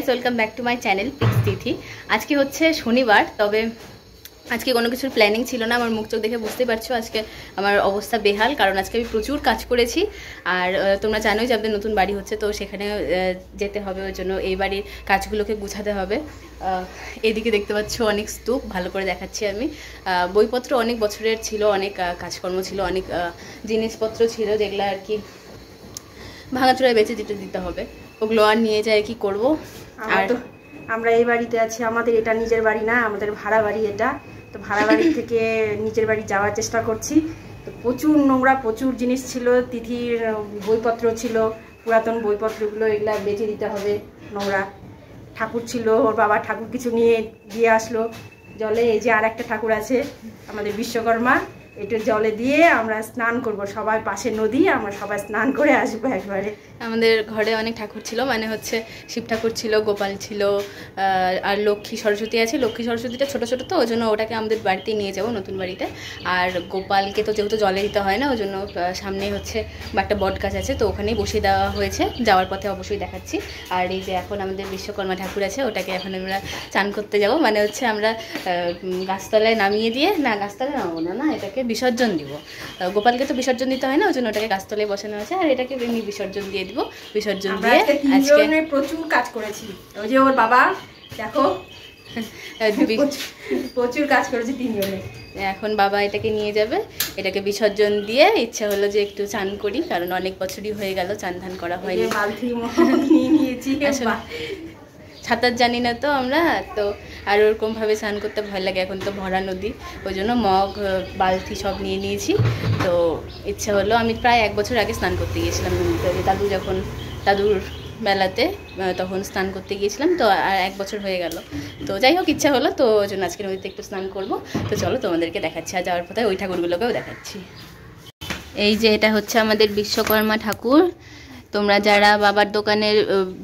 Guys, welcome back to my channel pix Tithi. আজকে হচ্ছে শনিবার, তবে আজকে কোনো কিছুর প্ল্যানিং ছিল না। আমার মুখ চোখ দেখে বুঝতে পারছো আজকে আমার অবস্থা বেহাল, কারণ আজকে আমি প্রচুর কাজ করেছি। আর তোমরা জানোই যে আমাদের নতুন বাড়ি হচ্ছে, তো সেখানে যেতে হবে, ওই জন্য এই বাড়ির কাজগুলোকে গুছাতে হবে। এদিকে দেখতে পাচ্ছ অনেক স্তূপ, ভালো করে দেখাচ্ছি আমি। বইপত্র অনেক বছরের ছিল, অনেক কাজকর্ম ছিল, অনেক জিনিসপত্র ছিল যেগুলো আর কি ভাঙাচোড়ায় বেঁচে দিতে হবে। ওগুলো আর নিয়ে যায় কি করবো। আর আমরা এই বাড়িতে আছি, আমাদের এটা নিজের বাড়ি না, আমাদের ভাড়া বাড়ি এটা। তো ভাড়া বাড়ি থেকে নিজের বাড়ি যাওয়ার চেষ্টা করছি। তো প্রচুর নোংরা, প্রচুর জিনিস ছিল, তিথির বইপত্র ছিল, পুরাতন বইপত্রগুলো এগুলা বেঁচে দিতে হবে। নোংরা ঠাকুর ছিল, ওর বাবা ঠাকুর কিছু নিয়ে দিয়ে আসলো জলে। এই যে আর একটা ঠাকুর আছে আমাদের বিশ্বকর্মা, এটা জলে দিয়ে আমরা স্নান করব, সবাই পাশে নদী, আমরা সবাই স্নান করে আসবো একবারে। আমাদের ঘরে অনেক ঠাকুর ছিল, মানে হচ্ছে শিব ঠাকুর ছিল, গোপাল ছিল, আর লক্ষ্মী সরস্বতী আছে। লক্ষ্মী সরস্বতীটা ছোটো ছোটো, তো ওই জন্য ওটাকে আমাদের বাড়িতে নিয়ে যাবো, নতুন বাড়িতে। আর গোপালকে তো যেহেতু জলে দিতে হয় না, ওই জন্য সামনে হচ্ছে একটা বট গাছ আছে, তো ওখানেই বসিয়ে দেওয়া হয়েছে। যাওয়ার পথে অবশ্যই দেখাচ্ছি। আর এই যে এখন আমাদের বিশ্বকর্মা ঠাকুর আছে, ওটাকে এখন আমরা চান করতে যাব, মানে হচ্ছে আমরা গাছতলায় নামিয়ে দিয়ে, না গাছতলায় নামাবো না, এটাকে বিসর্জন দিব। গোপালকে তো বিসর্জন দিতে হয় না, ওই জন্য ওটাকে গাছতলায় বসানো আছে। আর এটাকে এমনি বিসর্জন দিয়ে দিব। বিসর্জন দিয়ে আজকে প্রচুর কাজ করেছি। ওই যে ওর বাবা দেখো প্রচুর কাজ করেছি তিনজনে। এখন বাবা এটাকে নিয়ে যাবে, এটাকে বিসর্জন দিয়ে ইচ্ছা হলো যে একটু চান করি, কারণ অনেক বছরই হয়ে গেল চান ধান করা হয়নি। সাঁতার জানি না তো আমরা, তো আর ওরকমভাবে স্নান করতে ভয় লাগে, এখন তো ভরা নদী, ওই জন্য মগ বালতি সব নিয়ে নিয়েছি। তো ইচ্ছা হলো, আমি প্রায় 1 বছর আগে স্নান করতে গিয়েছিলাম নদীতে, দাদুর বেলাতে তখন স্নান করতে গিয়েছিলাম। তো আর 1 বছর হয়ে গেল, তো যাই হোক ইচ্ছা হলো, তো ওই জন্য আজকে নদীতে একটু স্নান করব। তো চলো তোমাদেরকে দেখাচ্ছি, আর যাওয়ার পথে ওই ঠাকুরগুলোকেও দেখাচ্ছি। এই যে এটা হচ্ছে আমাদের বিশ্বকর্মা ঠাকুর। তোমরা যারা বাবার দোকানের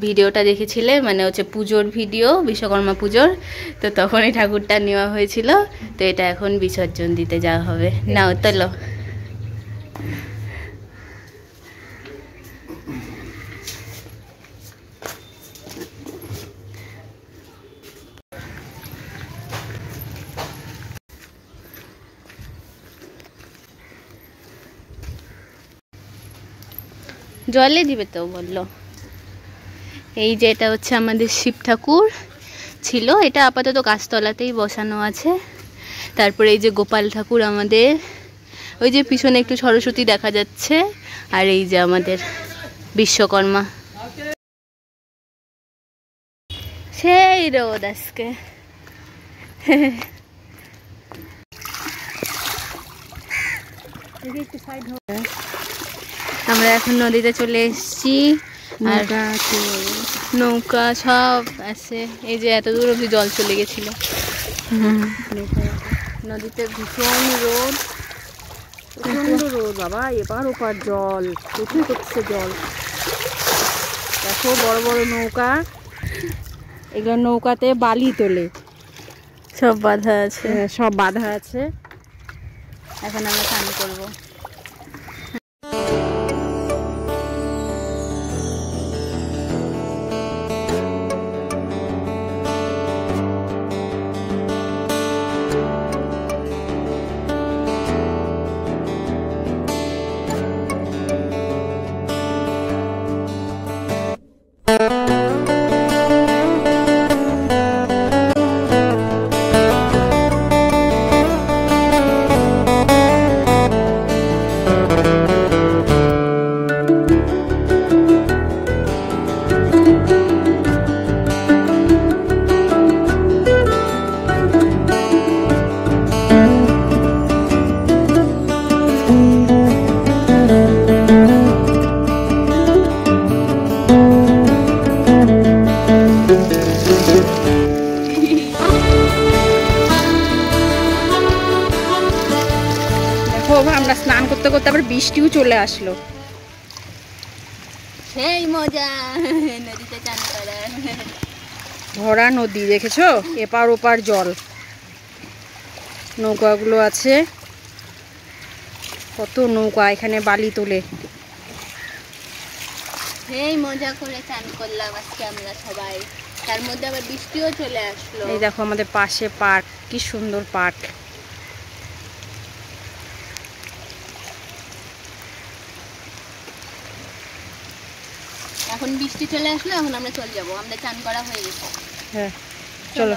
ভিডিওটা দেখেছিলে, মানে হচ্ছে পুজোর ভিডিও, বিশ্বকর্মা পুজোর, তো তখন এই ঠাকুরটা নেওয়া হয়েছিল। তো এটা এখন বিসর্জন দিতে যাওয়া হবে। নাও তোলো। জলে দিবে তো বললো। এই যে এটা হচ্ছে আমাদের শিব ঠাকুর ছিল, এটা আপাতত গাছতলাতেই বসানো আছে। তারপরে এই যে গোপাল ঠাকুর আমাদের, ওই যে পিছনে একটু সরস্বতী দেখা যাচ্ছে। আর এই যে আমাদের বিশ্বকর্মা। সেই রোদ আজকে। আমরা এখন নদীতে চলে এসেছি, আর নৌকা সব আছে। এই যে এত দূর অব্দি জল চলে গেছিল। নদীতে ভীষণ রোদ, প্রচন্ড রোদ বাবা, এপার ওপার জল, প্রচুর করছে জল। দেখো বড় বড় নৌকা, এগুলো নৌকাতে বালি তোলে, সব বাধা আছে, সব বাধা আছে। এখন আমরা স্নান করবো। আমরা স্নান করতে করতে আবার বৃষ্টিও চলে আসলো। সেই মজা নদীতে চান করার। ভরা নদী দেখেছো, এপার ওপার জল, নৌকাগুলো আছে, কত নৌকা, এখানে বালি তোলে। সেই মজা করে চান করলাম আজকে আমরা সবাই। তার মধ্যে আবার বৃষ্টিও চলে আসলো। এই দেখো আমাদের পাশে পার্ক, কি সুন্দর পার্ক। এখন বৃষ্টি চলে আসলো, এখন আমরা চলে যাবো, আমাদের চান করা হয়ে গেছে। হ্যাঁ চলো।